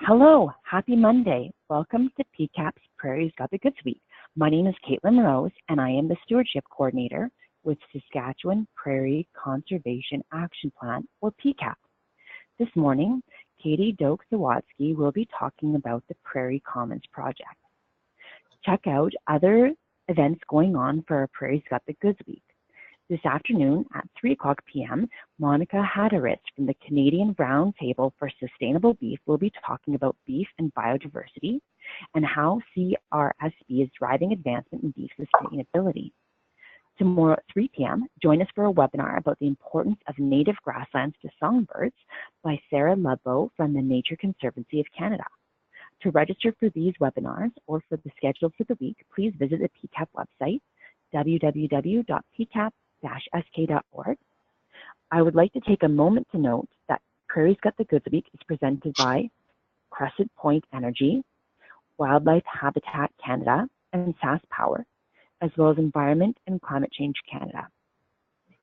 Hello, happy Monday. Welcome to PCAP's Prairie's Got the Goods Week. My name is Mroz, and I am the Stewardship Coordinator with Saskatchewan Prairie Conservation Action Plan, or PCAP. This morning, Doke Sawatzky will be talking about the Prairie Commons project. Check out other events going on for our Prairie's Got the Goods Week. This afternoon at 3 p.m., Monica Hadaritz from the Canadian Roundtable for Sustainable Beef will be talking about beef and biodiversity and how CRSB is driving advancement in beef sustainability. Tomorrow at 3 p.m., join us for a webinar about the importance of native grasslands to songbirds by Sarah Ludlow from the Nature Conservancy of Canada. To register for these webinars or for the schedule for the week, please visit the PCAP website, www.pcap-sk.org. I would like to take a moment to note that Prairie's Got the Goods Week is presented by Crescent Point Energy, Wildlife Habitat Canada, and SaskPower, as well as Environment and Climate Change Canada.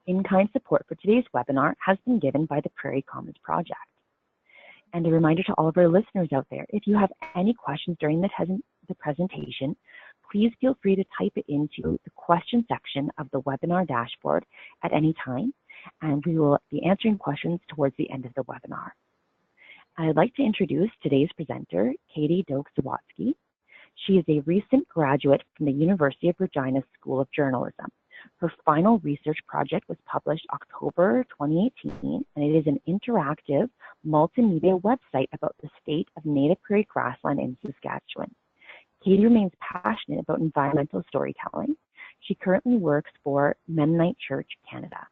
In-kind support for today's webinar has been given by the Prairie Commons Project. And a reminder to all of our listeners out there, if you have any questions during the presentation, please feel free to type it into the question section of the webinar dashboard at any time, and we will be answering questions towards the end of the webinar. I'd like to introduce today's presenter, Doke Sawatzky. She is a recent graduate from the University of Regina School of Journalism. Her final research project was published October 2018, and it is an interactive multimedia website about the state of native prairie grassland in Saskatchewan. Katie remains passionate about environmental storytelling. She currently works for Mennonite Church Canada.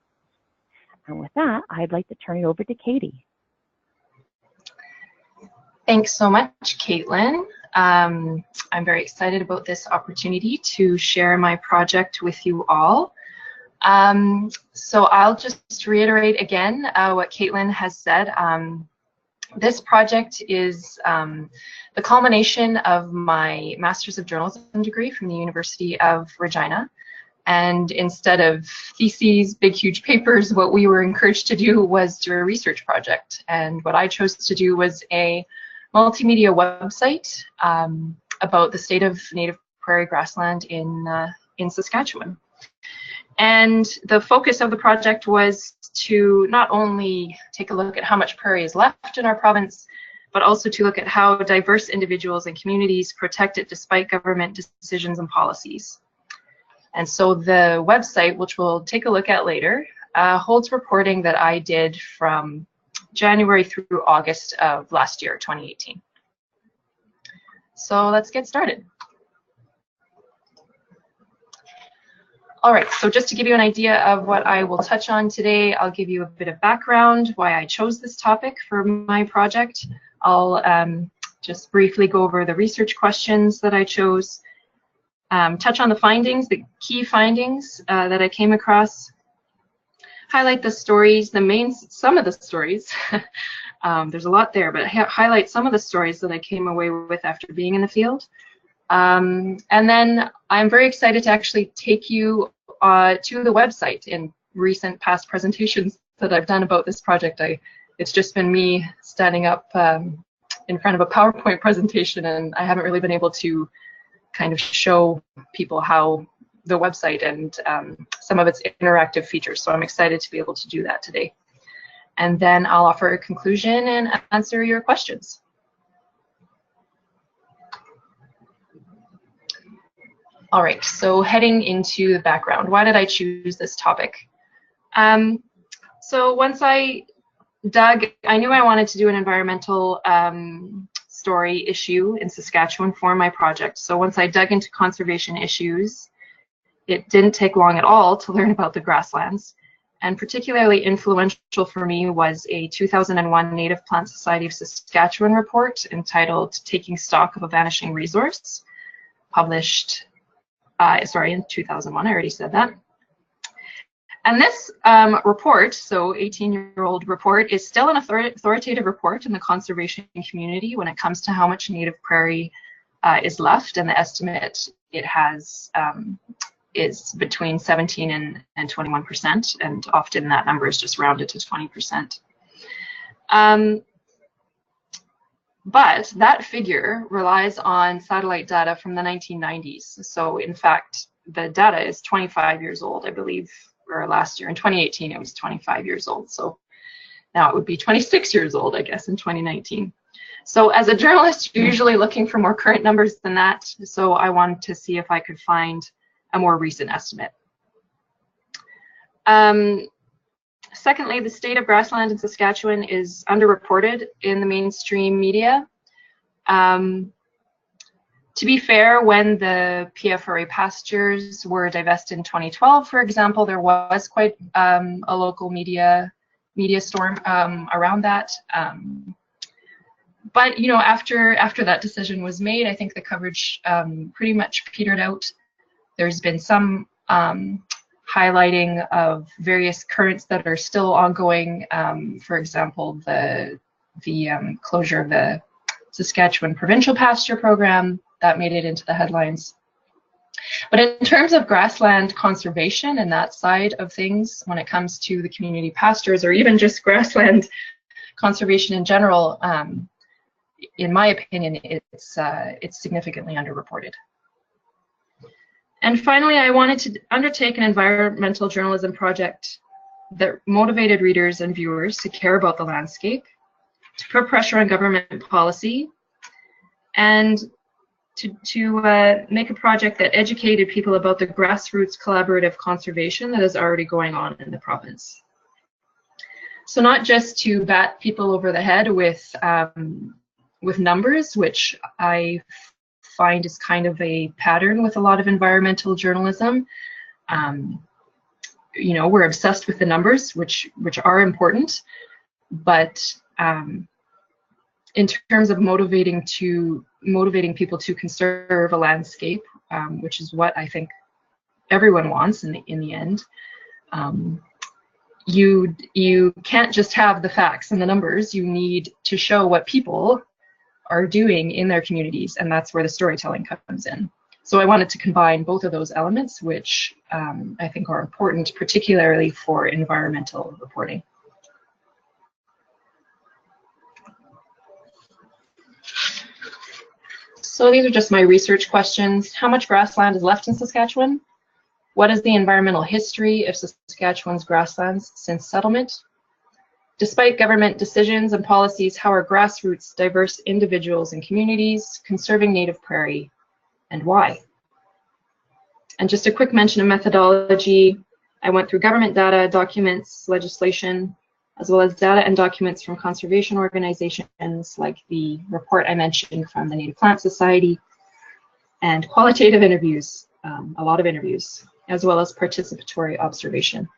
And with that, I'd like to turn it over to Katie. Thanks so much, Caitlin. I'm very excited about this opportunity to share my project with you all. So I'll just reiterate again what Caitlin has said. This project is the culmination of my Master's of Journalism degree from the University of Regina. And instead of theses, big, huge papers, what we were encouraged to do was do a research project. And what I chose to do was a multimedia website about the state of native prairie grassland in Saskatchewan. And the focus of the project was to not only take a look at how much prairie is left in our province, but also to look at how diverse individuals and communities protect it despite government decisions and policies. And so the website, which we'll take a look at later, holds reporting that I did from January through August of last year, 2018. So let's get started. All right, so just to give you an idea of what I will touch on today, I'll give you a bit of background, why I chose this topic for my project. I'll just briefly go over the research questions that I chose, touch on the findings, the key findings that I came across, highlight the stories, some of the stories. There's a lot there, but highlight some of the stories that I came away with after being in the field. And then I'm very excited to actually take you to the website. In recent past presentations that I've done about this project, it's just been me standing up in front of a PowerPoint presentation, and I haven't really been able to kind of show people how the website and some of its interactive features. So I'm excited to be able to do that today. And then I'll offer a conclusion and answer your questions. All right, so heading into the background, why did I choose this topic? So once I dug, I knew I wanted to do an environmental story issue in Saskatchewan for my project. So once I dug into conservation issues, it didn't take long at all to learn about the grasslands. And particularly influential for me was a 2001 Native Plant Society of Saskatchewan report entitled Taking Stock of a Vanishing Resource, published in 2001, I already said that. And this report, so 18-year-old report, is still an authoritative report in the conservation community when it comes to how much native prairie is left, and the estimate it has is between 17 and 21%, and often that number is just rounded to 20%. But that figure relies on satellite data from the 1990s. So in fact, the data is 25 years old, I believe, or last year in 2018 it was 25 years old. So now it would be 26 years old, I guess, in 2019. So as a journalist, you're usually looking for more current numbers than that. So I wanted to see if I could find a more recent estimate. Secondly, the state of grassland in Saskatchewan is underreported in the mainstream media. To be fair, when the Prairie Pastures were divested in 2012, for example, there was quite a local media storm around that. But you know, after that decision was made, I think the coverage pretty much petered out. There's been some highlighting of various currents that are still ongoing. For example, the closure of the Saskatchewan Provincial Pasture program that made it into the headlines. But in terms of grassland conservation and that side of things, when it comes to the community pastures or even just grassland conservation in general, in my opinion, it's significantly underreported. And finally, I wanted to undertake an environmental journalism project that motivated readers and viewers to care about the landscape, to put pressure on government policy, and to make a project that educated people about the grassroots collaborative conservation that is already going on in the province. So not just to bat people over the head with numbers, which I find is kind of a pattern with a lot of environmental journalism. You know, we're obsessed with the numbers, which are important, but in terms of motivating people to conserve a landscape, which is what I think everyone wants in the end, you can't just have the facts and the numbers. You need to show what people are doing in their communities, and that's where the storytelling comes in. So I wanted to combine both of those elements, which I think are important, particularly for environmental reporting. So these are just my research questions. How much grassland is left in Saskatchewan? What is the environmental history of Saskatchewan's grasslands since settlement? Despite government decisions and policies, how are grassroots, diverse individuals and communities conserving native prairie, and why? And just a quick mention of methodology. I went through government data, documents, legislation, as well as data and documents from conservation organizations like the report I mentioned from the Native Plant Society, and qualitative interviews, a lot of interviews, as well as participatory observation.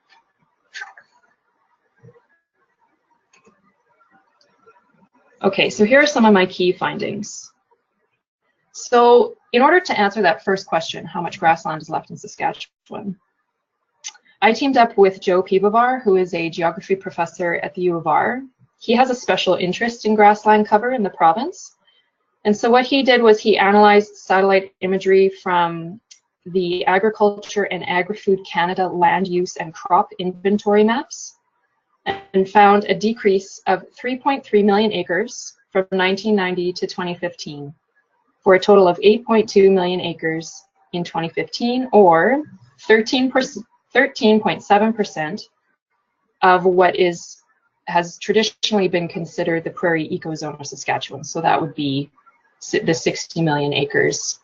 Okay, so here are some of my key findings. So in order to answer that first question, how much grassland is left in Saskatchewan, I teamed up with Joe Pivovar, who is a geography professor at the U of R. He has a special interest in grassland cover in the province. And so what he did was he analyzed satellite imagery from the Agriculture and Agri-Food Canada land use and crop inventory maps, and found a decrease of 3.3 million acres from 1990 to 2015, for a total of 8.2 million acres in 2015, or 13.7% of what has traditionally been considered the prairie ecozone of Saskatchewan. So that would be the 60 million acres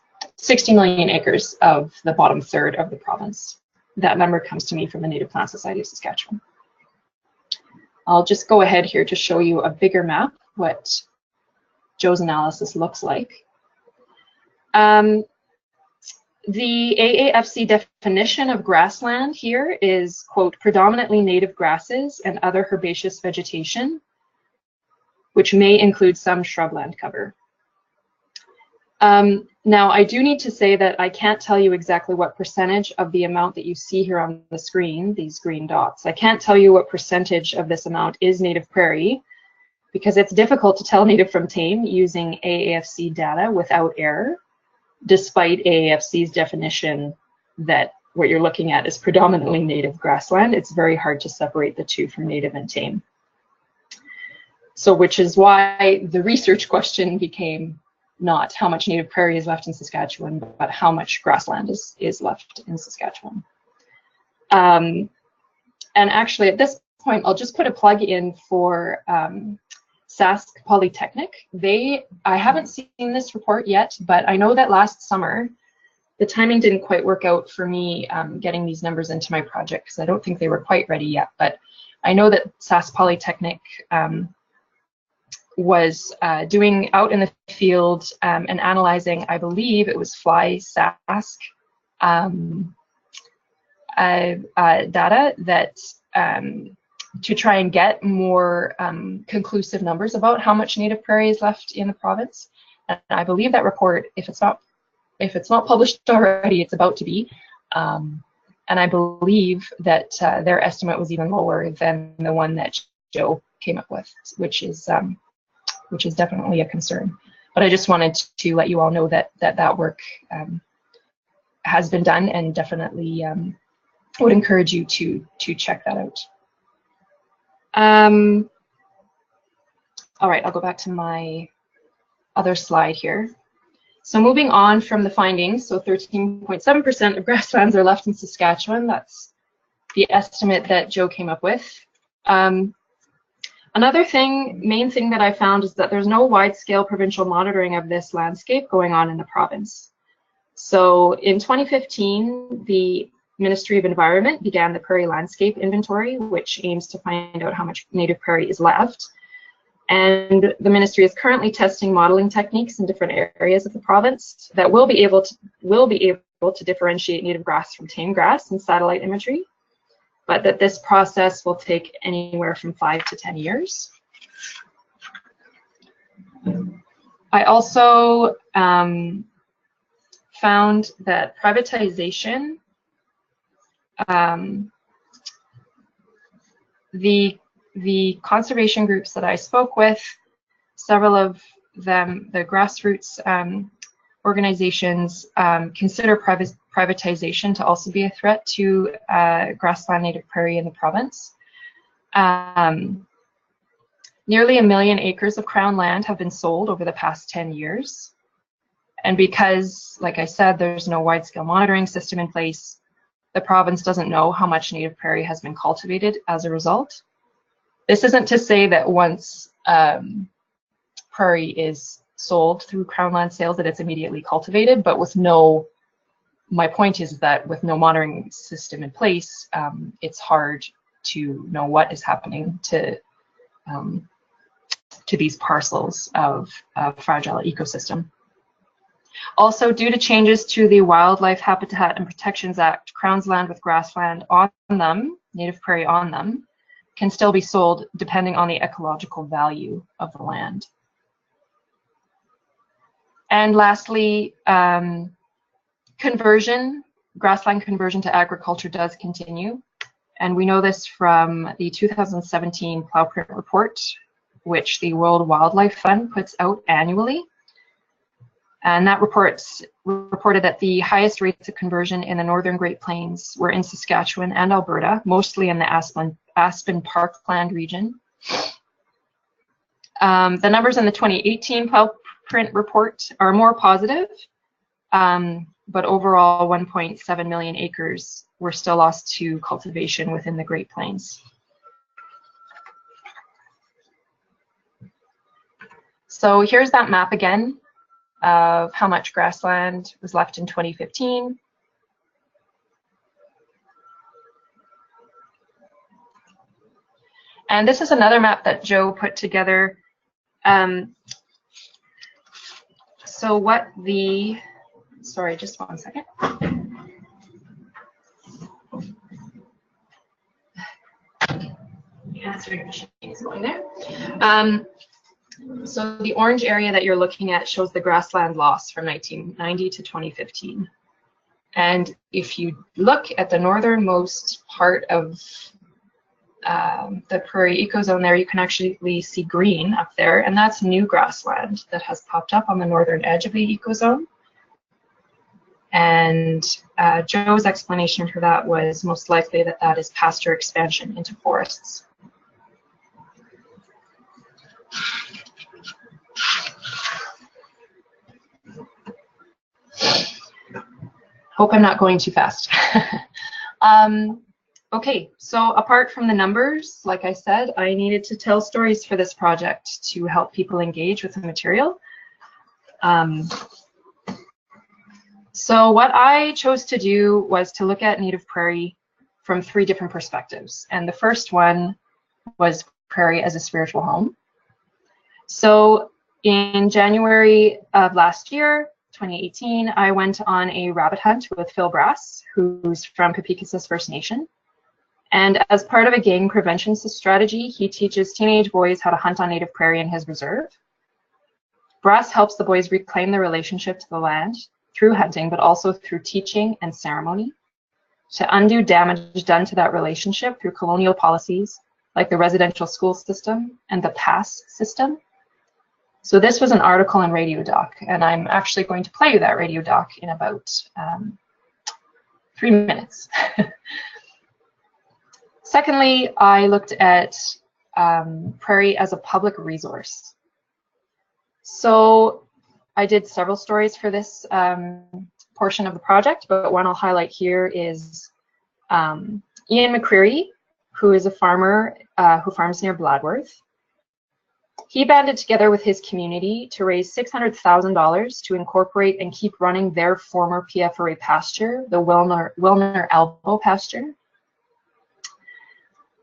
of the bottom third of the province. That number comes to me from the Native Plant Society of Saskatchewan. I'll just go ahead here to show you a bigger map, what Joe's analysis looks like. The AAFC definition of grassland here is, quote, predominantly native grasses and other herbaceous vegetation, which may include some shrubland cover. Now, I do need to say that I can't tell you exactly what percentage of the amount that you see here on the screen, these green dots. I can't tell you what percentage of this amount is native prairie, because it's difficult to tell native from tame using AAFC data without error, despite AAFC's definition that what you're looking at is predominantly native grassland. It's very hard to separate the two from native and tame. So which is why the research question became not how much native prairie is left in Saskatchewan, but how much grassland is left in Saskatchewan. And actually at this point, I'll just put a plug in for Sask Polytechnic. I haven't seen this report yet, but I know that last summer, the timing didn't quite work out for me getting these numbers into my project because I don't think they were quite ready yet. But I know that Sask Polytechnic was doing out in the field and analyzing, I believe it was fly Sask data that to try and get more conclusive numbers about how much native prairie is left in the province. And I believe that report, if it's not published already, it's about to be. And I believe that their estimate was even lower than the one that Joe came up with, which is definitely a concern. But I just wanted to let you all know that work has been done, and definitely would encourage you to check that out. All right, I'll go back to my other slide here. So moving on from the findings, so 13.7% of grasslands are left in Saskatchewan. That's the estimate that Joe came up with. Another main thing that I found is that there's no wide-scale provincial monitoring of this landscape going on in the province. So in 2015, the Ministry of Environment began the Prairie Landscape Inventory, which aims to find out how much native prairie is left. And the ministry is currently testing modeling techniques in different areas of the province that will be able to differentiate native grass from tame grass in satellite imagery, but that this process will take anywhere from 5 to 10 years. I also found that privatization, the conservation groups that I spoke with, several of them, the grassroots organizations, consider privatization to also be a threat to grassland native prairie in the province. Nearly 1 million acres of Crown land have been sold over the past 10 years. And because, like I said, there's no wide-scale monitoring system in place, the province doesn't know how much native prairie has been cultivated as a result. This isn't to say that once prairie is sold through Crown land sales that it's immediately cultivated, but with no, my point is that with no monitoring system in place, it's hard to know what is happening to these parcels of fragile ecosystem. Also, due to changes to the Wildlife Habitat and Protections Act, Crown's land with grassland on them, native prairie on them, can still be sold depending on the ecological value of the land. And lastly, grassland conversion to agriculture does continue. And we know this from the 2017 Plowprint report, which the World Wildlife Fund puts out annually. And that reported that the highest rates of conversion in the northern Great Plains were in Saskatchewan and Alberta, mostly in the Aspen Parkland region. The numbers in the 2018 Plowprint report are more positive, but overall 1.7 million acres were still lost to cultivation within the Great Plains. So here's that map again of how much grassland was left in 2015. And this is another map that Joe put together. So what the, sorry, just one second. The answering machine is going there. So the orange area that you're looking at shows the grassland loss from 1990 to 2015. And if you look at the northernmost part of the prairie ecozone there, you can actually see green up there, and that's new grassland that has popped up on the northern edge of the ecozone. And Joe's explanation for that was most likely that that is pasture expansion into forests. Hope I'm not going too fast. Okay, so apart from the numbers, like I said, I needed to tell stories for this project to help people engage with the material. So what I chose to do was to look at native prairie from 3 different perspectives. And the first one was prairie as a spiritual home. So in January of last year, 2018, I went on a rabbit hunt with Phil Brass, who's from Kapikissis First Nation. And as part of a gang prevention strategy, he teaches teenage boys how to hunt on native prairie in his reserve. Brass helps the boys reclaim their relationship to the land through hunting, but also through teaching and ceremony, to undo damage done to that relationship through colonial policies like the residential school system and the pass system. So this was an article in Radio Doc, and I'm actually going to play you that Radio Doc in about 3 minutes. Secondly, I looked at prairie as a public resource. So I did several stories for this portion of the project, but one I'll highlight here is Ian McCreary, who is a farmer who farms near Bladworth. He banded together with his community to raise $600,000 to incorporate and keep running their former PFRA pasture, the Willner Elbow Pasture.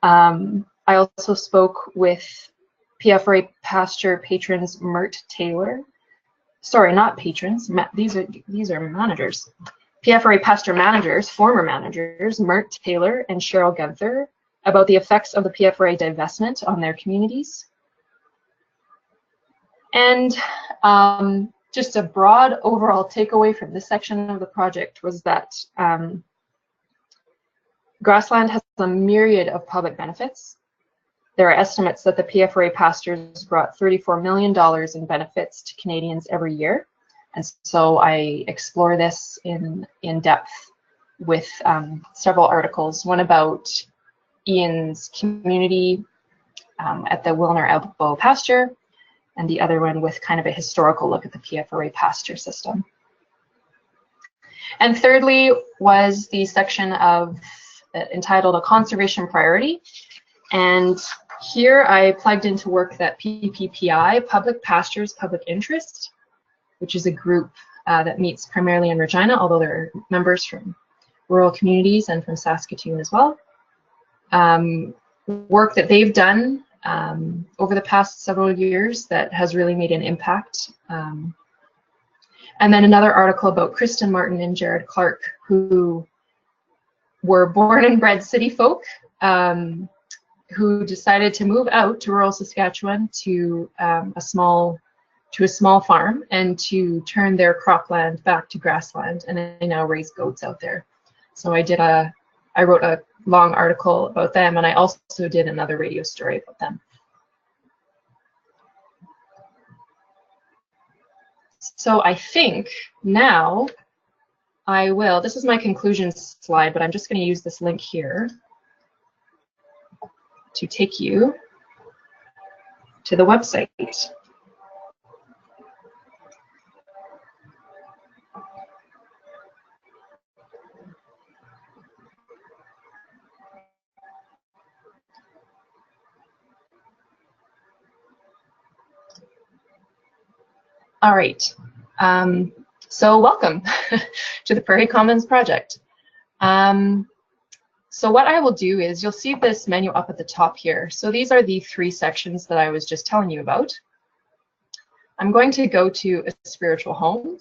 I also spoke with PFRA Pasture patrons Mert Taylor. Sorry, not patrons. These are managers. PFRA Pasture managers, former managers, Mert Taylor and Cheryl Gunther, about the effects of the PFRA divestment on their communities. And just a broad overall takeaway from this section of the project was that grassland has a myriad of public benefits. There are estimates that the PFRA pastures brought $34 million in benefits to Canadians every year. And so I explore this in depth with several articles, one about Ian's community at the Willner Elbow Pasture, and the other one with kind of a historical look at the PFRA pasture system. And thirdly was the section of entitled A Conservation Priority. And here I plugged into work that PPPI, Public Pastures Public Interest, which is a group that meets primarily in Regina, although there are members from rural communities and from Saskatoon as well. Work that they've done over the past several years that has really made an impact. And then another article about Kristen Martin and Jared Clark, who were born and bred city folk, who decided to move out to rural Saskatchewan to a small farm and to turn their cropland back to grassland, and they now raise goats out there. So I wrote a long article about them, and I also did another radio story about them. So I think now I will, this is my conclusion slide, but I'm just going to use this link here to take you to the website. All right, so welcome to the Prairie Commons project. So what I will do is, you'll see this menu up at the top here. So these are the 3 sections that I was just telling you about. I'm going to go to a spiritual home.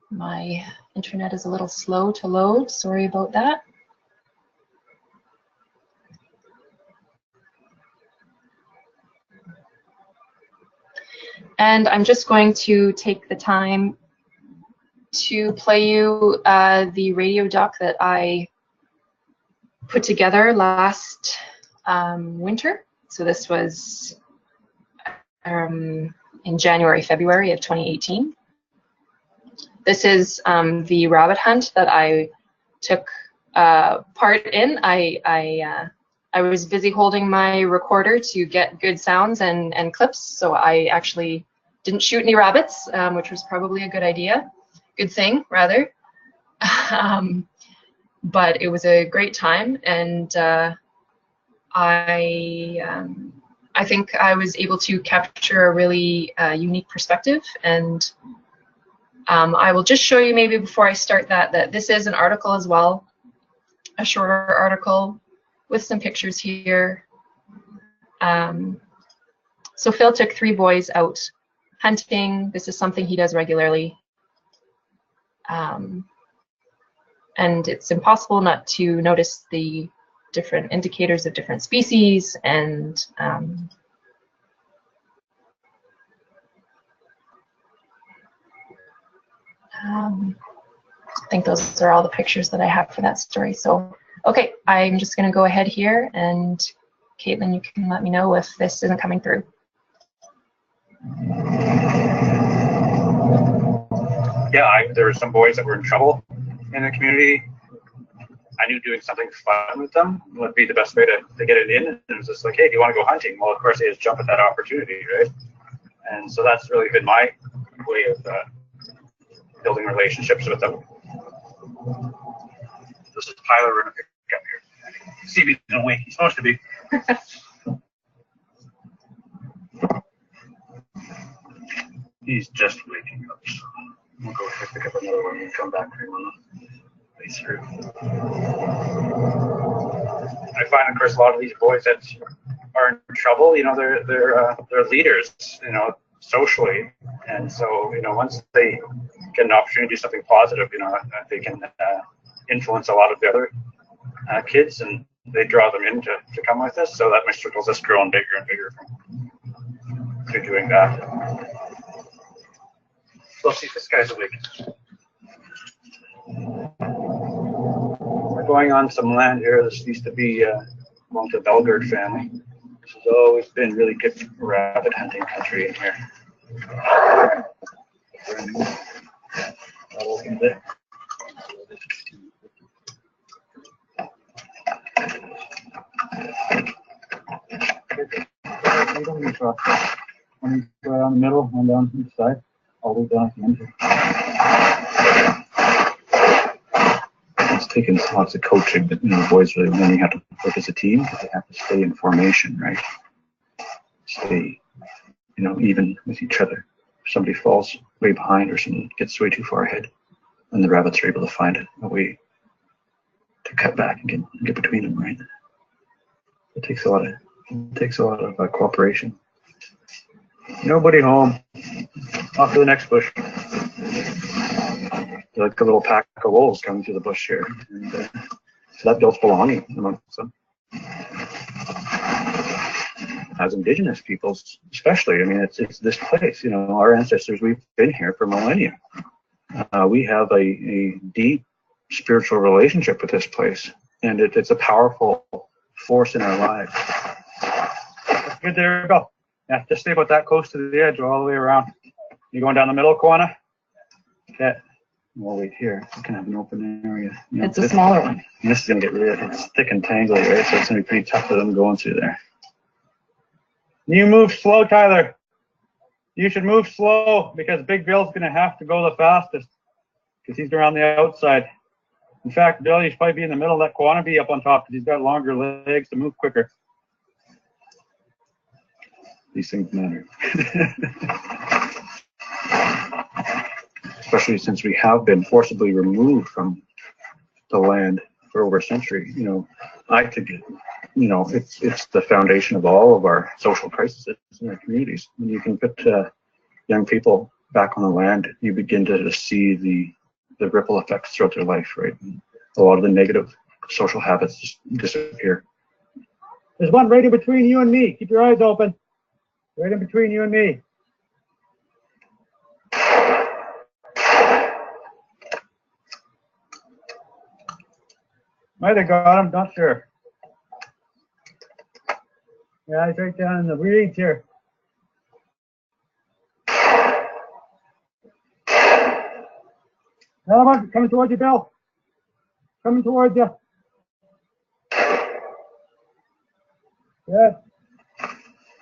My internet is a little slow to load, sorry about that. And I'm just going to take the time to play you the radio doc that I put together last winter. So this was in January, February of 2018. This is the rabbit hunt that I took part in. I I was busy holding my recorder to get good sounds and clips, so I actually didn't shoot any rabbits, which was probably a good idea. Good thing, rather. But it was a great time, and I think I was able to capture a really unique perspective, and I will just show you maybe before I start that this is an article as well, a shorter article with some pictures here. So Phil took 3 boys out hunting. This is something he does regularly. And it's impossible not to notice the different indicators of different species, and I think those are all the pictures that I have for that story. So, okay, I'm just going to go ahead here, and Caitlin, you can let me know if this isn't coming through. Yeah, there were some boys that were in trouble in the community. I knew doing something fun with them would be the best way to get it in. And it was just like, hey, do you want to go hunting? Well, of course, they just jump at that opportunity, right? And so that's really been my way of building relationships with them. This is Tyler in a pickup here. See me in a week. He's supposed to be. He's just waking up. So we'll go pick up another one and come back to him on the way through. I find, of course, a lot of these boys that are in trouble, you know, they're leaders, you know, socially, and so, you know, once they get an opportunity to do something positive, you know, they can influence a lot of the other kids, and they draw them in to come with us, so that my circle's just growing bigger and bigger through doing that. Let's see if this guy's awake. We're going on some land here. This used to be belonged to the Belgard family. This has always been really good rabbit hunting country in here. One around the middle, one down each side, all the way down at the end here. It's taken lots of coaching, but, you know, the boys really learning how to work as a team, because they have to stay in formation, right? Stay, you know, even with each other. If somebody falls way behind or someone gets way too far ahead, then the rabbits are able to find a way to cut back and get between them, right? It takes a lot of cooperation. Nobody home. Off to the next bush. They're like a little pack of wolves coming through the bush here, and so that builds belonging amongst them. As Indigenous peoples, especially, I mean, it's this place. You know, our ancestors, we've been here for millennia. We have a deep spiritual relationship with this place, and it's a powerful force in our lives. Good, there we go. Yeah, just stay about that close to the edge all the way around. You going down the middle, Kwana? Okay. We'll wait here. We can have an open area. You know, it's a smaller one. This is going to get it's thick and tangly, right? So it's going to be pretty tough for them going through there. You move slow, Tyler. You should move slow, because Big Bill's going to have to go the fastest, because he's around the outside. In fact, Bill, you should probably be in the middle. Let Kwana be up on top, because he's got longer legs to move quicker. These things matter. Especially since we have been forcibly removed from the land for over a century. You know, I think, you know, it's the foundation of all of our social crises in our communities. When you can put young people back on the land, you begin to see the ripple effects throughout their life, right? And a lot of the negative social habits just disappear. There's one right in between you and me. Keep your eyes open. Right in between you and me. Might have got him, not sure. Yeah, he's right down in the weeds here. Come coming towards you, Bill. Coming towards you. Yeah.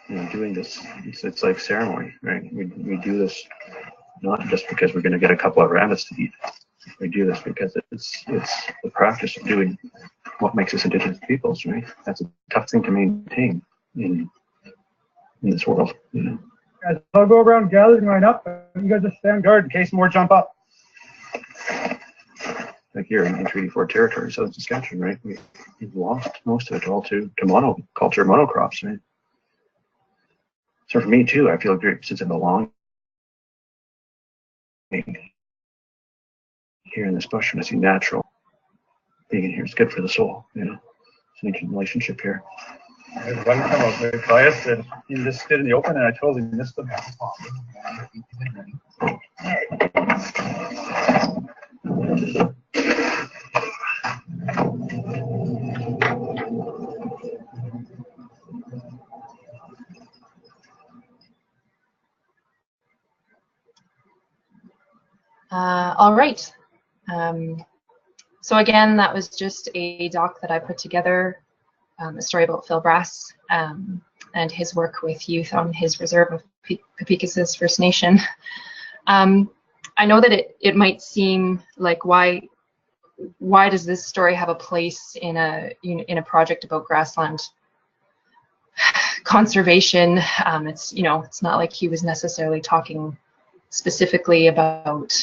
You know, doing this, it's like ceremony, right? We do this not just because we're going to get a couple of rabbits to eat. We do this because it's the practice of doing what makes us indigenous peoples, right? That's a tough thing to maintain in this world, you know. Guys, I'll go around gathering line up. You guys just stand guard in case more jump up. Like here in Treaty 4 territory, Southern Saskatchewan, right? We've lost most of it all to monoculture, monocrops, right? So for me too, I feel great since I belong here in this bush, and I see natural being in here. It's good for the soul, you know. It's an ancient relationship here. Everybody come up with bias, and he just stood in the open, and I totally missed them. All right. So again, that was just a doc that I put together, a story about Phil Brass and his work with youth on his reserve of Peepekes First Nation. I know that it might seem like why does this story have a place in a project about grassland conservation? It's not like he was necessarily talking specifically about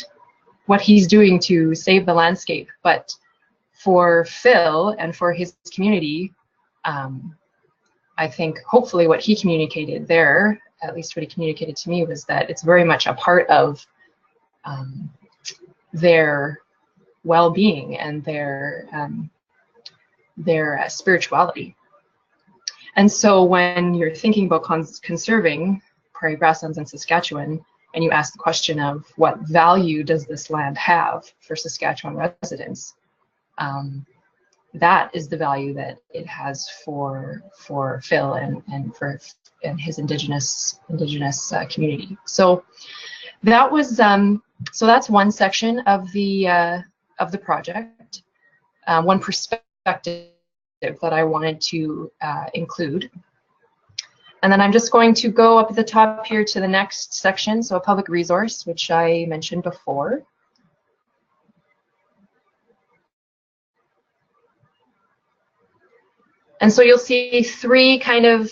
what he's doing to save the landscape, but for Phil and for his community, I think hopefully what he communicated there, at least what he communicated to me, was that it's very much a part of their well-being and their spirituality. And so when you're thinking about conserving prairie grasslands in Saskatchewan, and you ask the question of what value does this land have for Saskatchewan residents, that is the value that it has for Phil and his indigenous community. So that was so that's one section of the project, one perspective that I wanted to include. And then I'm just going to go up at the top here to the next section, so a public resource, which I mentioned before. And so you'll see three kind of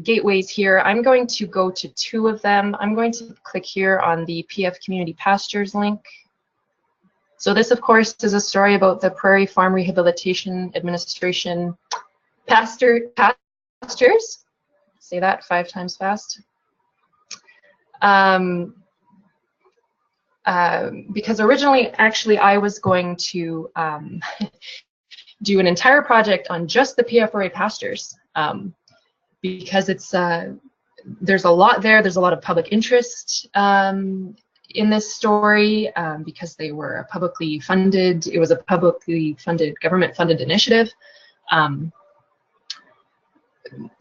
gateways here. I'm going to go to two of them. I'm going to click here on the PF Community Pastures link. So this, of course, is a story about the Prairie Farm Rehabilitation Administration Pastures. Say that 5 times fast. Because originally, actually, I was going to do an entire project on just the PFRA pastures, because it's there's a lot there. There's a lot of public interest in this story, because they were publicly funded. It was a publicly funded, government-funded initiative.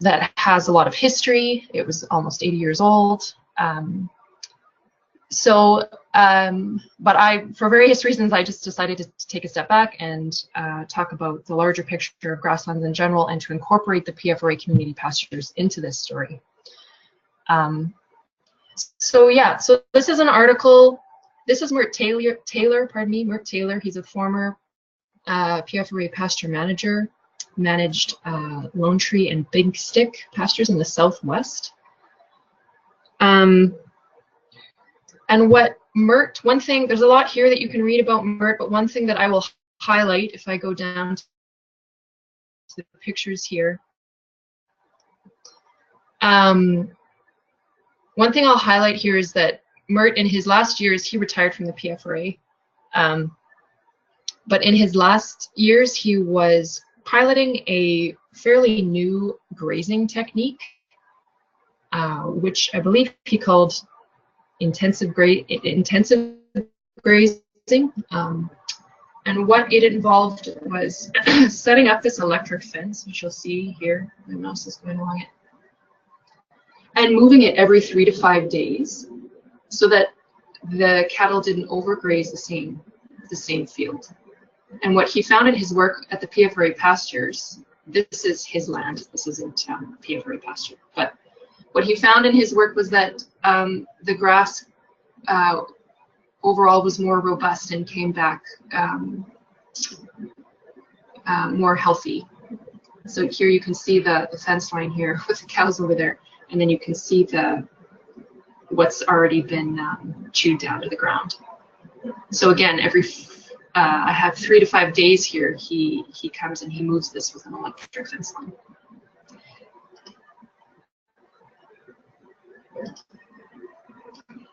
That has a lot of history. It was almost 80 years old. But for various reasons, I just decided to take a step back and talk about the larger picture of grasslands in general, and to incorporate the PFRA community pastures into this story. So this is an article. This is Mert Taylor. Mert Taylor. He's a former PFRA pasture manager. Managed Lone Tree and Big Stick pastures in the Southwest. And what Mert, one thing, there's a lot here that you can read about Mert, but one thing that I will highlight if I go down to the pictures here. One thing I'll highlight here is that Mert, in his last years, he retired from the PFRA. But in his last years, he was piloting a fairly new grazing technique, which I believe he called intensive grazing. And what it involved was setting up this electric fence, which you'll see here. My mouse is going along it. And moving it every 3 to 5 days, so that the cattle didn't overgraze the same field. And what he found in his work at the PFRA pastures this is his land. This isn't Prairie pasture. But what he found in his work was that the grass overall was more robust and came back more healthy. So here you can see the fence line here with the cows over there, and then you can see what's already been chewed down to the ground. So again, I have 3 to 5 days here. He comes and he moves this with an electric fence line.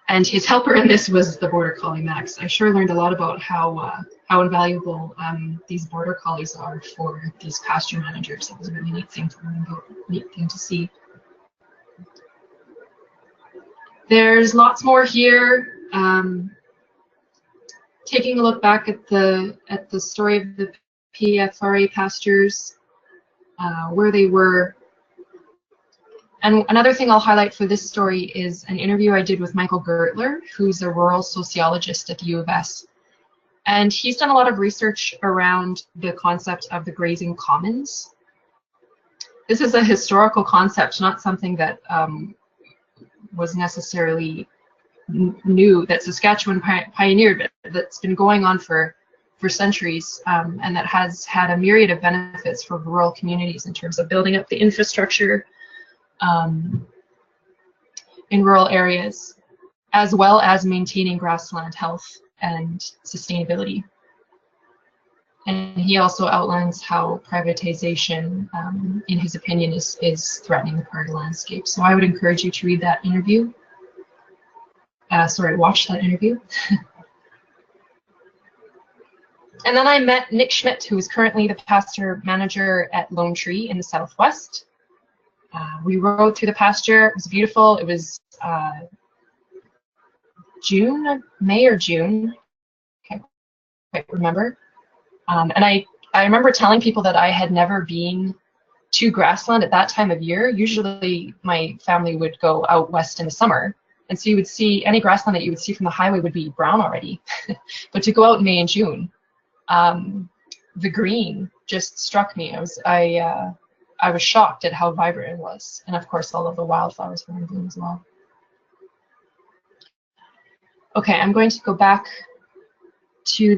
And his helper in this was the border collie Max. I sure learned a lot about how invaluable these border collies are for these pasture managers. It was a really neat thing to learn about, neat thing to see. There's lots more here. Taking a look back at the story of the Prairie Pastures, where they were. And another thing I'll highlight for this story is an interview I did with Michael Gertler, who's a rural sociologist at the U of S. And he's done a lot of research around the concept of the grazing commons. This is a historical concept, not something that was necessarily new, that Saskatchewan pioneered, but that's been going on for centuries, and that has had a myriad of benefits for rural communities in terms of building up the infrastructure in rural areas, as well as maintaining grassland health and sustainability. And he also outlines how privatization, in his opinion, is threatening the prairie landscape. So I would encourage you to read that interview. Watch that interview. And then I met Nick Schmidt, who is currently the pasture manager at Lone Tree in the Southwest. We rode through the pasture. It was beautiful. It was May or June. Can't quite remember. And I remember telling people that I had never been to grassland at that time of year. Usually my family would go out west in the summer. And so you would see any grassland that you would see from the highway would be brown already. But to go out in May and June, the green just struck me. I was shocked at how vibrant it was. And of course, all of the wildflowers were in bloom as well. Okay, I'm going to go back to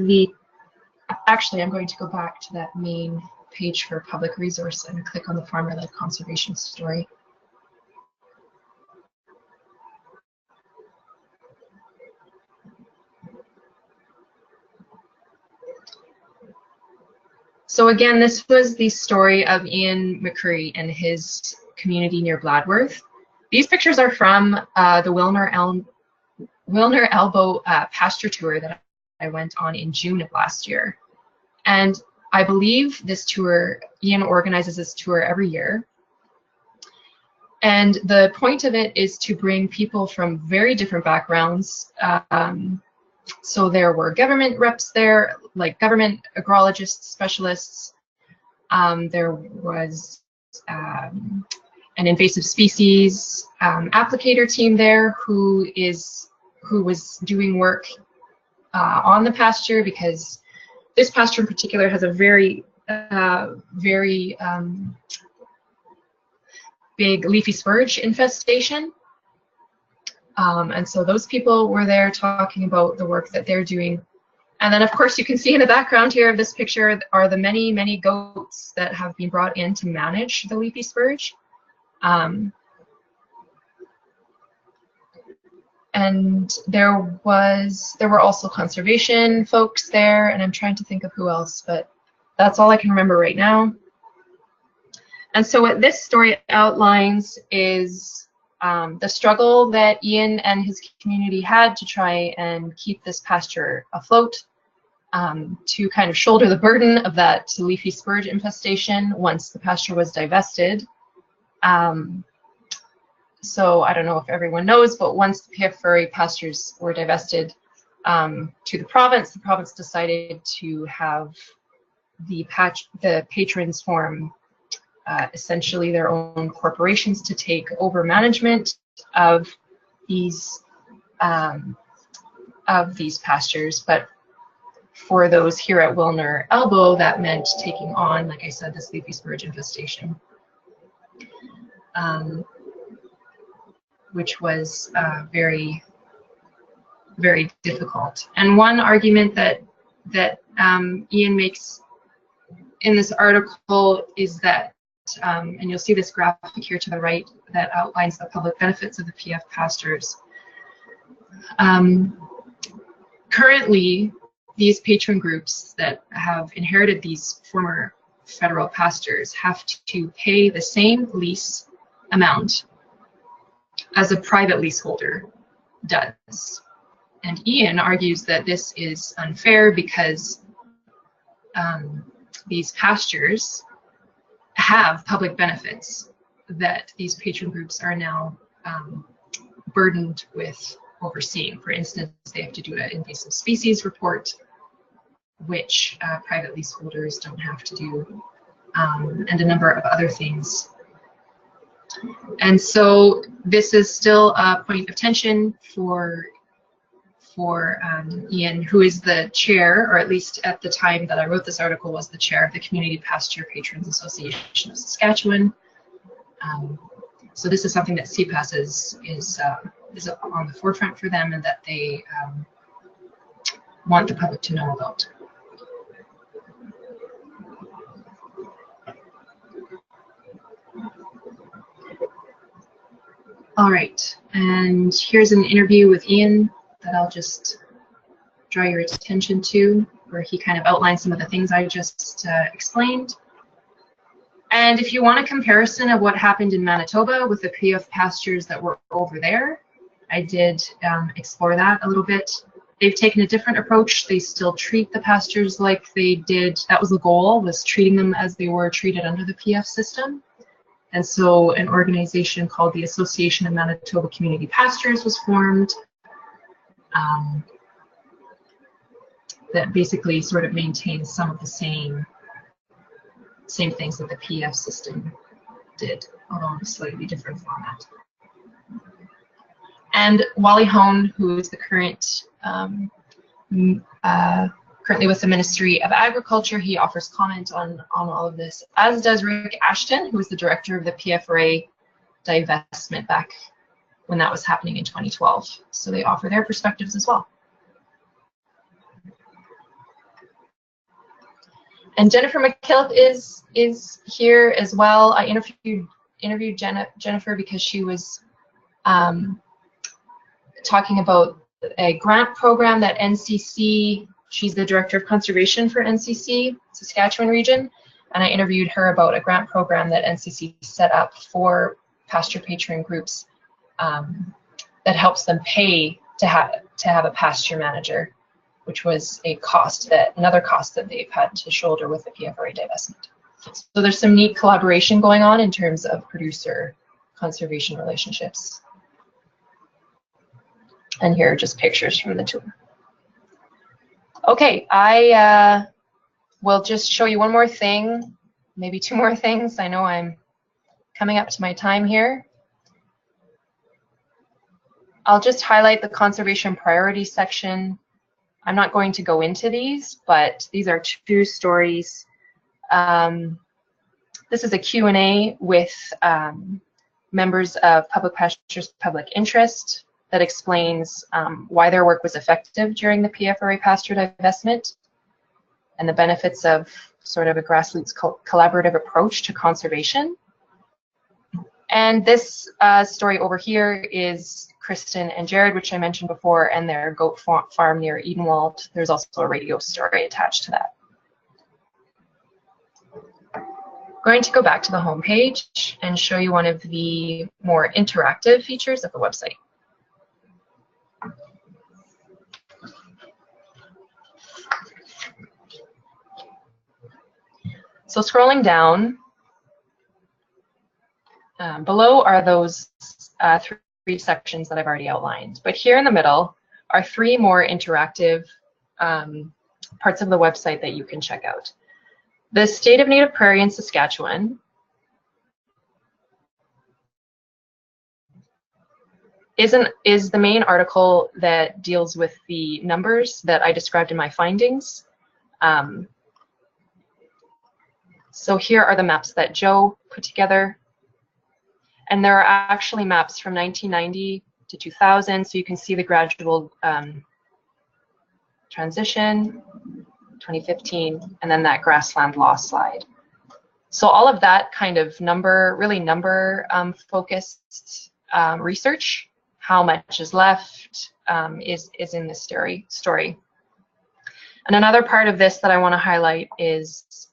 I'm going to go back to that main page for public resource and click on the farmer-led conservation story. So again, this was the story of Ian McCurry and his community near Bladworth. These pictures are from the Willner Elbow pasture tour that I went on in June of last year. And I believe this tour, Ian organizes this tour every year. And the point of it is to bring people from very different backgrounds. So there were government reps there, like government agrologists, specialists. There was an invasive species applicator team there who was doing work on the pasture, because this pasture in particular has a very big leafy spurge infestation. And so those people were there talking about the work that they're doing. And then of course you can see in the background here of this picture are the many, many goats that have been brought in to manage the leafy spurge. And there were also conservation folks there, and I'm trying to think of who else, but that's all I can remember right now. And so what this story outlines is the struggle that Ian and his community had to try and keep this pasture afloat, to kind of shoulder the burden of that leafy spurge infestation once the pasture was divested. So I don't know if everyone knows, but once the Prairie Pastures were divested to the province decided to have the patrons form essentially their own corporations to take over management of these pastures. But for those here at Willner Elbow, that meant taking on, like I said, this leafy spurge infestation, which was very, very difficult. And one argument that Ian makes in this article is that, and you'll see this graphic here to the right that outlines the public benefits of the PF pastures. Currently, these patron groups that have inherited these former federal pastures have to pay the same lease amount as a private leaseholder does. And Ian argues that this is unfair because these pastures have public benefits that these patron groups are now burdened with overseeing. For instance, they have to do an invasive species report, which private leaseholders don't have to do, and a number of other things. And so this is still a point of tension for Ian, who is the chair, or at least at the time that I wrote this article, was the chair of the Community Pasture Patrons Association of Saskatchewan. So this is something that CPAS is on the forefront for them, and that they want the public to know about. All right, and here's an interview with Ian that I'll just draw your attention to, where he kind of outlines some of the things I just explained. And if you want a comparison of what happened in Manitoba with the PF pastures that were over there, I did explore that a little bit. They've taken a different approach. They still treat the pastures like they did. That was the goal, was treating them as they were treated under the PF system. And so an organization called the Association of Manitoba Community Pastures was formed, that basically sort of maintains some of the same things that the PF system did, although in a slightly different format. And Wally Hone, who is the currently with the Ministry of Agriculture, he offers comment on all of this, as does Rick Ashton, who is the director of the PFRA divestment back when that was happening in 2012. So they offer their perspectives as well. And Jennifer McKillop is here as well. I interviewed Jennifer because she was talking about a grant program that NCC, she's the director of conservation for NCC, Saskatchewan region, and I interviewed her about a grant program that NCC set up for pasture patron groups that helps them pay to have a pasture manager, which was another cost that they've had to shoulder with the PFRA divestment. So there's some neat collaboration going on in terms of producer conservation relationships. And here are just pictures from the tour. Okay, I will just show you one more thing, maybe two more things. I know I'm coming up to my time here. I'll just highlight the conservation priority section. I'm not going to go into these, but these are two stories. This is a Q&A with members of Public Pastures Public Interest that explains why their work was effective during the PFRA pasture divestment and the benefits of sort of a grassroots collaborative approach to conservation. And this story over here is Kristen and Jared, which I mentioned before, and their goat farm near Edenwald. There's also a radio story attached to that. I'm going to go back to the home page and show you one of the more interactive features of the website. So scrolling down, below are those three sections that I've already outlined. But here in the middle are three more interactive parts of the website that you can check out. The State of Native Prairie in Saskatchewan is the main article that deals with the numbers that I described in my findings. So here are the maps that Joe put together. And there are actually maps from 1990 to 2000, so you can see the gradual transition, 2015, and then that grassland loss slide. So all of that kind of really number focused research, how much is left, is in this story. And another part of this that I want to highlight is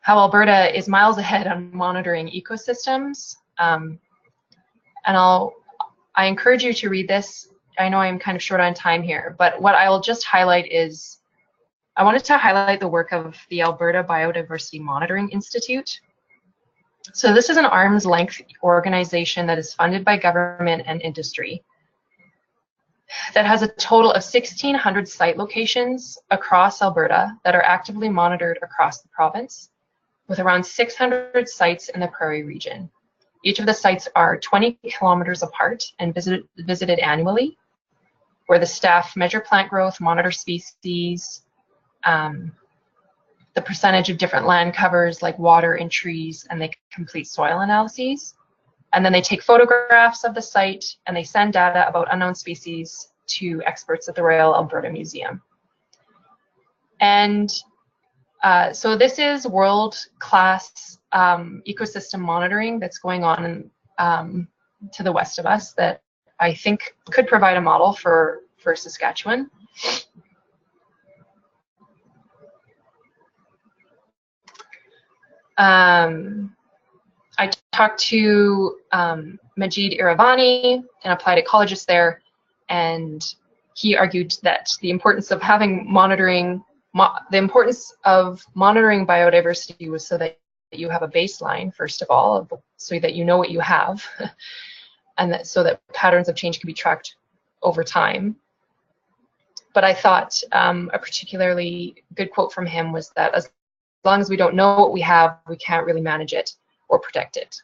how Alberta is miles ahead on monitoring ecosystems. And I encourage you to read this. I know I'm kind of short on time here, but what I'll just highlight is, I wanted to highlight the work of the Alberta Biodiversity Monitoring Institute. So this is an arm's length organization that is funded by government and industry that has a total of 1,600 site locations across Alberta that are actively monitored across the province, with around 600 sites in the Prairie region. Each of the sites are 20 kilometers apart and visited annually, where the staff measure plant growth, monitor species, the percentage of different land covers like water and trees, and they complete soil analyses. And then they take photographs of the site and they send data about unknown species to experts at the Royal Alberta Museum. And so this is world-class ecosystem monitoring that's going on to the west of us that I think could provide a model for Saskatchewan. I talked to Majid Iravani, an applied ecologist there, and he argued that the importance of having monitoring biodiversity was so that you have a baseline, first of all, so that you know what you have, and so that patterns of change can be tracked over time. But I thought a particularly good quote from him was that as long as we don't know what we have, we can't really manage it or protect it.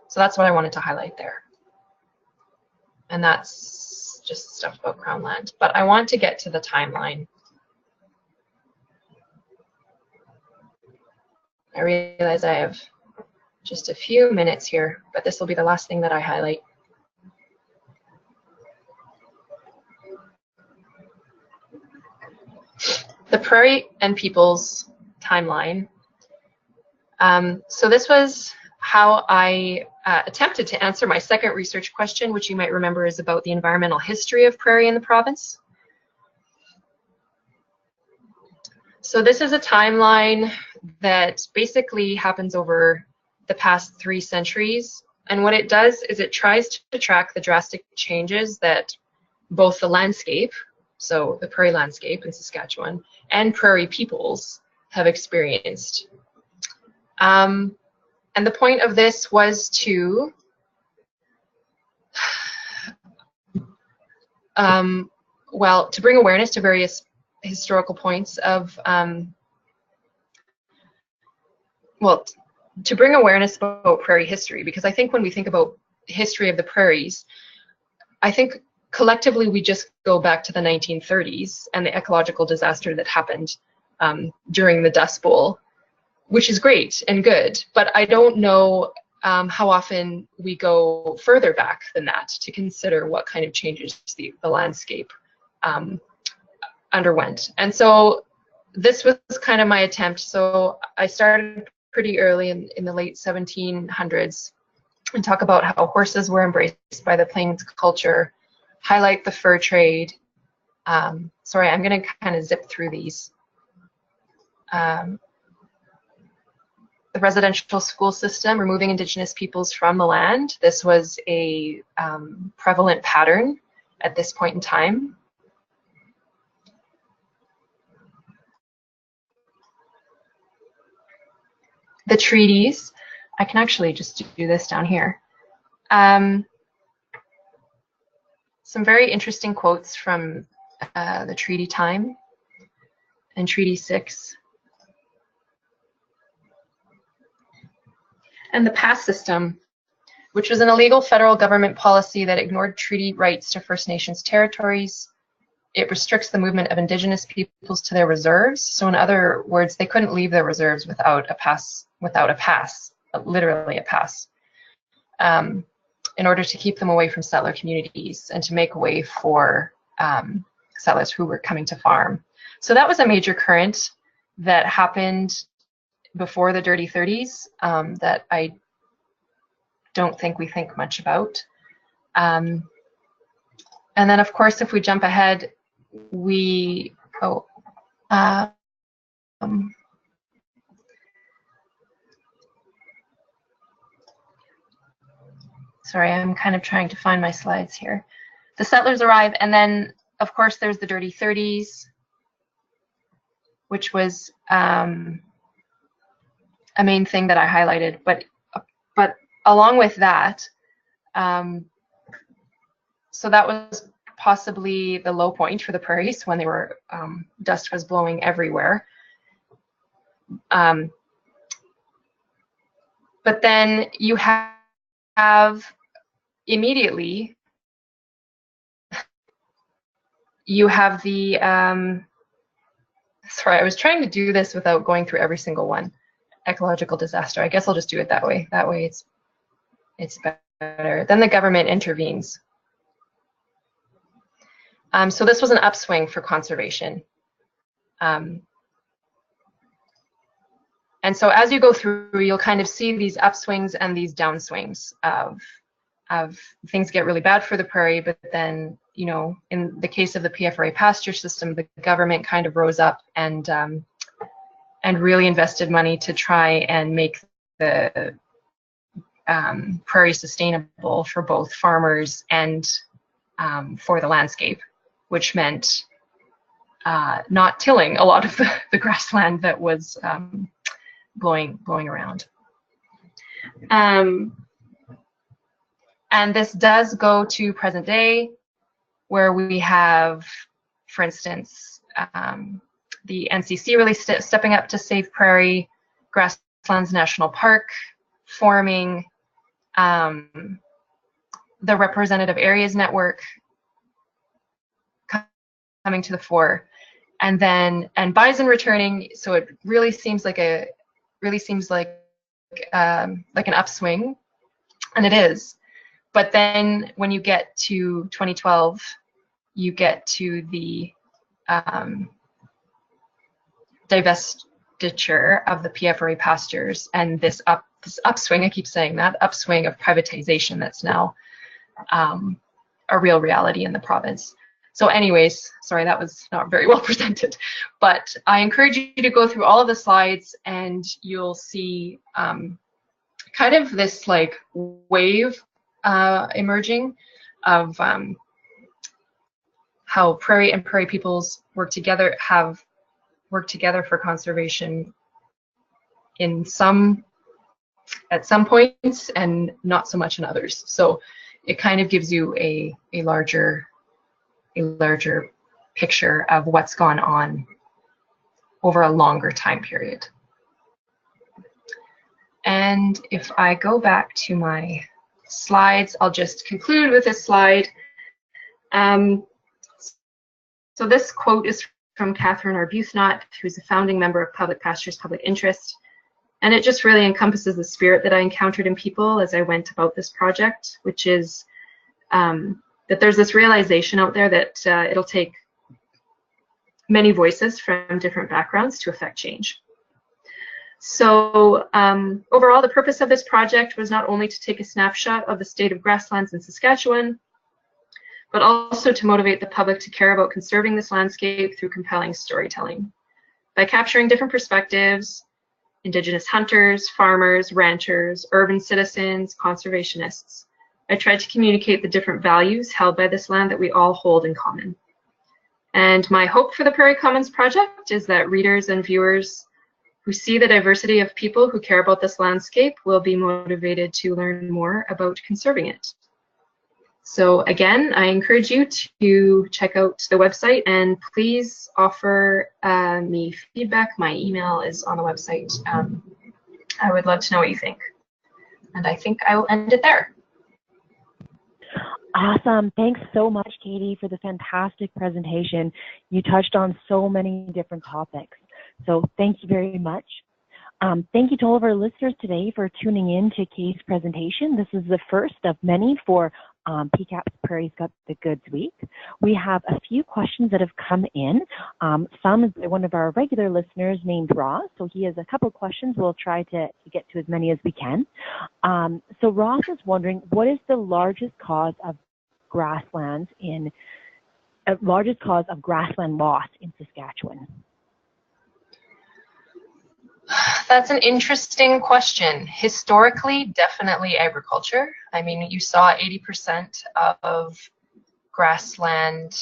So that's what I wanted to highlight there. And that's just stuff about Crown land. But I want to get to the timeline. I realize I have just a few minutes here, but this will be the last thing that I highlight. The Prairie and Peoples timeline. So this was how I attempted to answer my second research question, which you might remember is about the environmental history of prairie in the province. So this is a timeline that basically happens over the past 3 centuries. And what it does is it tries to track the drastic changes that both the landscape, so the prairie landscape in Saskatchewan, and prairie peoples have experienced. And the point of this was to to bring awareness to various historical points of to bring awareness about prairie history, because I think when we think about history of the prairies, I think collectively we just go back to the 1930s and the ecological disaster that happened during the Dust Bowl, which is great and good, but I don't know how often we go further back than that to consider what kind of changes the landscape underwent. And so this was kind of my attempt. So I started pretty early in the late 1700s and talk about how horses were embraced by the Plains culture, highlight the fur trade. Sorry, I'm going to kind of zip through these. The residential school system, removing Indigenous peoples from the land. This was a prevalent pattern at this point in time. The treaties, I can actually just do this down here. Some very interesting quotes from the treaty time and Treaty 6. And the pass system, which was an illegal federal government policy that ignored treaty rights to First Nations territories it restricts the movement of Indigenous peoples to their reserves. So in other words, they couldn't leave their reserves without a pass, literally a pass, in order to keep them away from settler communities and to make way for settlers who were coming to farm. So that was a major current that happened before the Dirty 30s that I don't think we think much about. And then, of course, if we jump ahead, sorry, I'm kind of trying to find my slides here. The settlers arrive, and then, of course, there's the Dirty 30s, which was a main thing that I highlighted. But along with that, so that was possibly the low point for the prairies when they were dust was blowing everywhere. But then you have immediately you have the sorry, I was trying to do this without going through every single one. Ecological disaster. I guess I'll just do it that way. That way it's better. Then the government intervenes. So this was an upswing for conservation. And so as you go through, you'll kind of see these upswings and these downswings of things get really bad for the prairie, but then, you know, in the case of the PFRA pasture system, the government kind of rose up and really invested money to try and make the prairie sustainable for both farmers and for the landscape, which meant not tilling a lot of the grassland that was blowing around. And this does go to present day, where we have, for instance, the NCC really stepping up to save prairie, Grasslands National Park forming, the Representative Areas Network coming to the fore, and bison returning. So it really seems like an upswing, and it is. But then when you get to 2012, you get to the divestiture of the PFRA pastures and this upswing, I keep saying that, upswing of privatization that's now a real reality in the province. So anyways, sorry, that was not very well presented, but I encourage you to go through all of the slides and you'll see kind of this like wave emerging of how prairie and prairie peoples have worked together for conservation at some points and not so much in others. So it kind of gives you a larger picture of what's gone on over a longer time period. And if I go back to my slides, I'll just conclude with this slide. So this quote is from Catherine Arbuthnot, who's a founding member of Public Pastures Public Interest. And it just really encompasses the spirit that I encountered in people as I went about this project, which is that there's this realization out there that it'll take many voices from different backgrounds to affect change. So overall, the purpose of this project was not only to take a snapshot of the state of grasslands in Saskatchewan, but also to motivate the public to care about conserving this landscape through compelling storytelling. By capturing different perspectives, Indigenous hunters, farmers, ranchers, urban citizens, conservationists, I tried to communicate the different values held by this land that we all hold in common. And my hope for the Prairie Commons project is that readers and viewers who see the diversity of people who care about this landscape will be motivated to learn more about conserving it. So again, I encourage you to check out the website and please offer me feedback. My email is on the website. I would love to know what you think. And I think I will end it there. Awesome. Thanks so much, Katie, for the fantastic presentation. You touched on so many different topics. So thank you very much. Thank you to all of our listeners today for tuning in to Katie's presentation. This is the first of many for PCAP's Prairie's Got the Goods Week. We have a few questions that have come in. Some is by one of our regular listeners named Ross. So he has a couple of questions. We'll try to get to as many as we can. So Ross is wondering, what is the largest cause of grassland loss in Saskatchewan? That's an interesting question. Historically, definitely agriculture. I mean, you saw 80% of grassland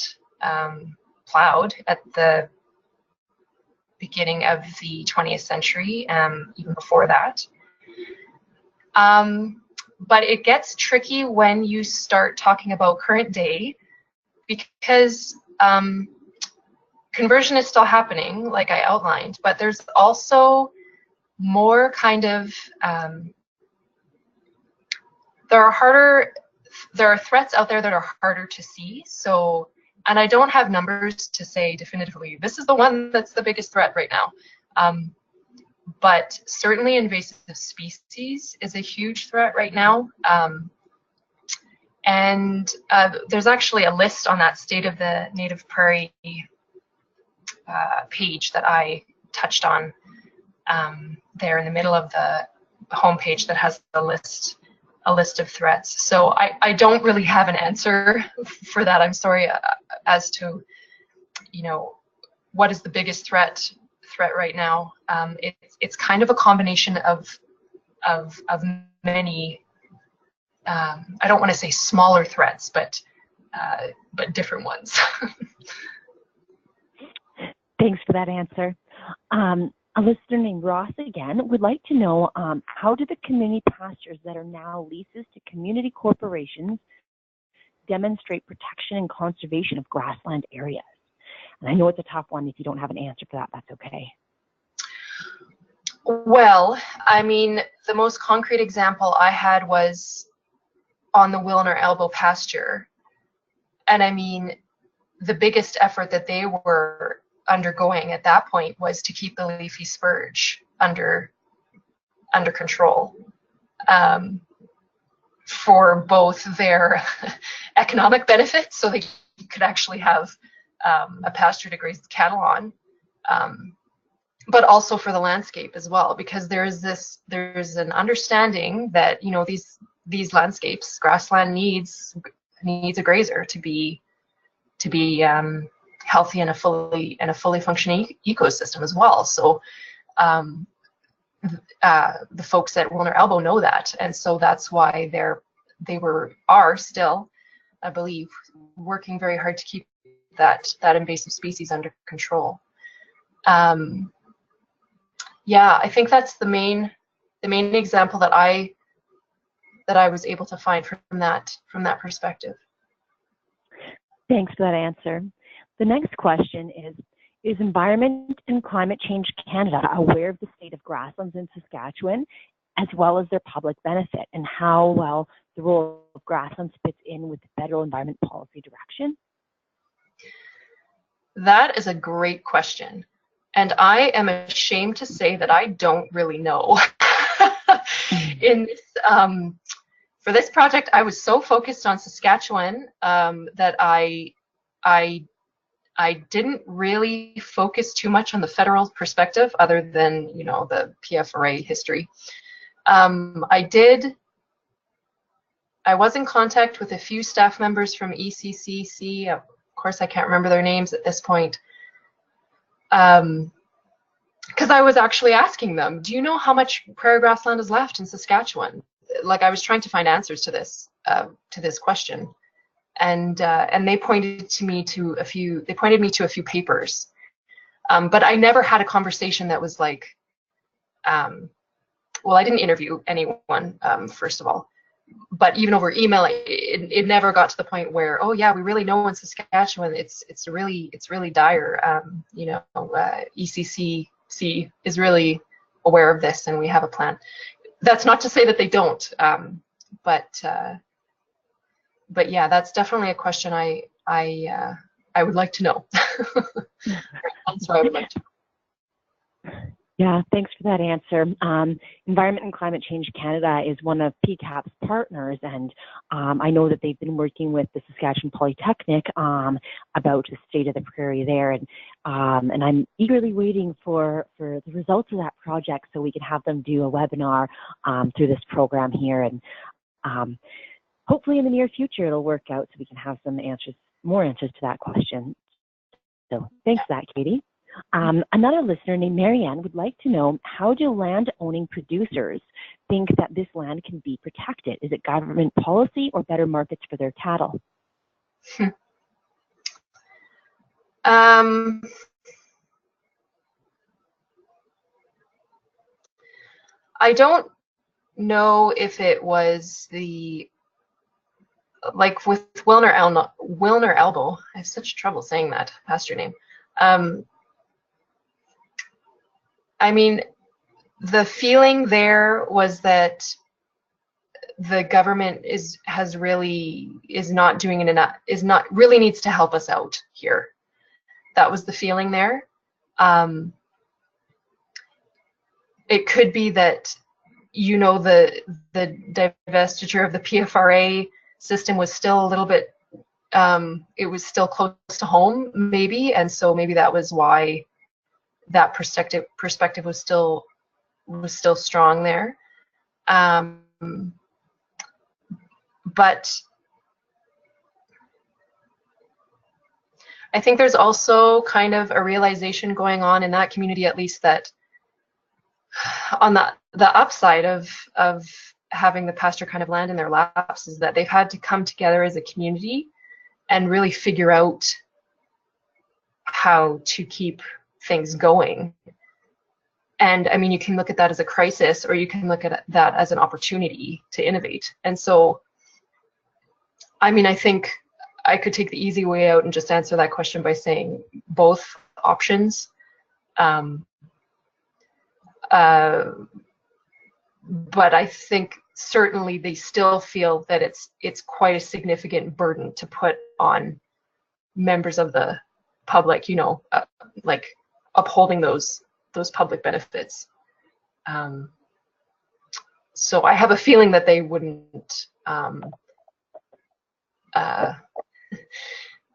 plowed at the beginning of the 20th century, even before that. But it gets tricky when you start talking about current day, because conversion is still happening, like I outlined, but there's also more kind of, there are threats out there that are harder to see. So, and I don't have numbers to say definitively, this is the one that's the biggest threat right now. But certainly invasive species is a huge threat right now. And there's actually a list on that State of the Native Prairie page that I touched on there in the middle of the homepage that has a list of threats. So I don't really have an answer for that. I'm sorry, as to, you know, what is the biggest threat right now. It's kind of a combination of many, I don't want to say smaller threats, but different ones. Thanks for that answer. A listener named Ross again would like to know, how do the community pastures that are now leases to community corporations demonstrate protection and conservation of grassland areas? And I know it's a tough one. If you don't have an answer for that, that's okay. Well, I mean, the most concrete example I had was on the Willner elbow pasture. And I mean, the biggest effort that they were undergoing at that point was to keep the leafy spurge under control, for both their economic benefits, so they could actually have a pasture to graze cattle on, but also for the landscape as well, because there's an understanding that, you know, these landscapes, grassland needs a grazer to be healthy and a fully functioning ecosystem as well. So the folks at Willner Elbow know that, and so that's why they are still, I believe, working very hard to keep that invasive species under control. Yeah, I think that's the main example that I was able to find from that perspective. Thanks for that answer. The next question is Environment and Climate Change Canada aware of the state of grasslands in Saskatchewan, as well as their public benefit, and how well the role of grasslands fits in with the federal environment policy direction? That is a great question. And I am ashamed to say that I don't really know. In this, for this project, I was so focused on Saskatchewan that I didn't really focus too much on the federal perspective, other than, you know, the PFRA history. I was in contact with a few staff members from ECCC. Of course, I can't remember their names at this point. Because I was actually asking them, do you know how much prairie grassland is left in Saskatchewan? Like, I was trying to find answers to this question. And they pointed me to a few papers, but I never had a conversation that was like, well, I didn't interview anyone, first of all, but even over email, it never got to the point where, oh yeah, we really know in Saskatchewan it's really dire. You know, ECCC is really aware of this, and we have a plan. That's not to say that they don't, but but yeah, that's definitely a question I would like to know. That's what I would like to. Yeah, thanks for that answer. Environment and Climate Change Canada is one of PCAP's partners, and I know that they've been working with the Saskatchewan Polytechnic about the state of the prairie there, and I'm eagerly waiting for the results of that project so we can have them do a webinar through this program here, and hopefully in the near future it'll work out so we can have some answers, more answers to that question. So thanks for that, Katie. Another listener named Marianne would like to know, how do land-owning producers think that this land can be protected? Is it government policy or better markets for their cattle? I don't know if it was like with Willner Elbow. I have such trouble saying that pasture name. I mean, the feeling there was that the government really needs to help us out here. That was the feeling there. It could be that, you know, the divestiture of the PFRA system was still a little bit, it was still close to home, maybe, and so maybe that was why that perspective was still strong there. But I think there's also kind of a realization going on in that community, at least, that on the upside of having the pasture kind of land in their laps is that they've had to come together as a community and really figure out how to keep things going. And I mean, you can look at that as a crisis, or you can look at that as an opportunity to innovate. And so, I mean, I think I could take the easy way out and just answer that question by saying both options. But I think certainly they still feel that it's quite a significant burden to put on members of the public, you know, like upholding those public benefits. So I have a feeling that they wouldn't,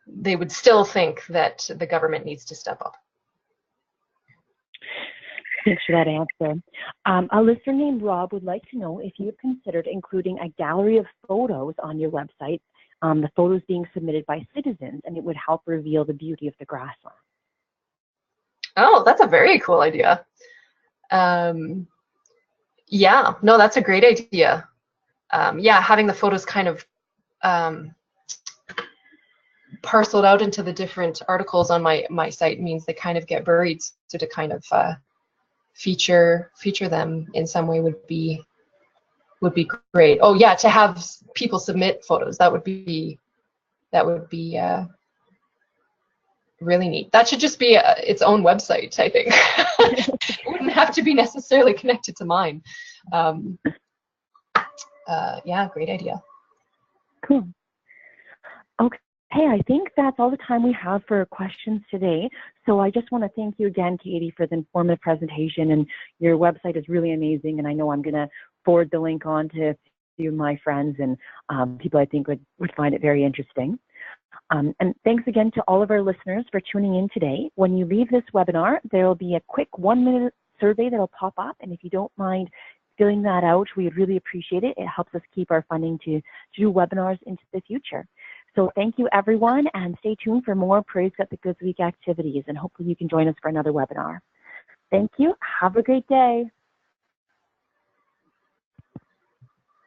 they would still think that the government needs to step up. Thanks for that answer. A listener named Rob would like to know if you have considered including a gallery of photos on your website, the photos being submitted by citizens, and it would help reveal the beauty of the grassland. Oh, that's a very cool idea. Yeah, no, that's a great idea. Yeah, having the photos kind of parceled out into the different articles on my site means they kind of get buried, so to kind of feature them in some way would be great. Oh yeah, to have people submit photos, that would be really neat. That should just be its own website, I think. It wouldn't have to be necessarily connected to mine. Yeah, great idea. Cool. Okay. Hey, I think that's all the time we have for questions today. So I just want to thank you again, Katie, for the informative presentation, and your website is really amazing, and I know I'm going to forward the link on to a few of my friends and people I think would find it very interesting. And thanks again to all of our listeners for tuning in today. When you leave this webinar, there will be a quick 1-minute survey that will pop up, and if you don't mind filling that out, we would really appreciate it. It helps us keep our funding to do webinars into the future. So thank you, everyone, and stay tuned for more Prairie's Got the Goods Week activities, and hopefully you can join us for another webinar. Thank you. Have a great day.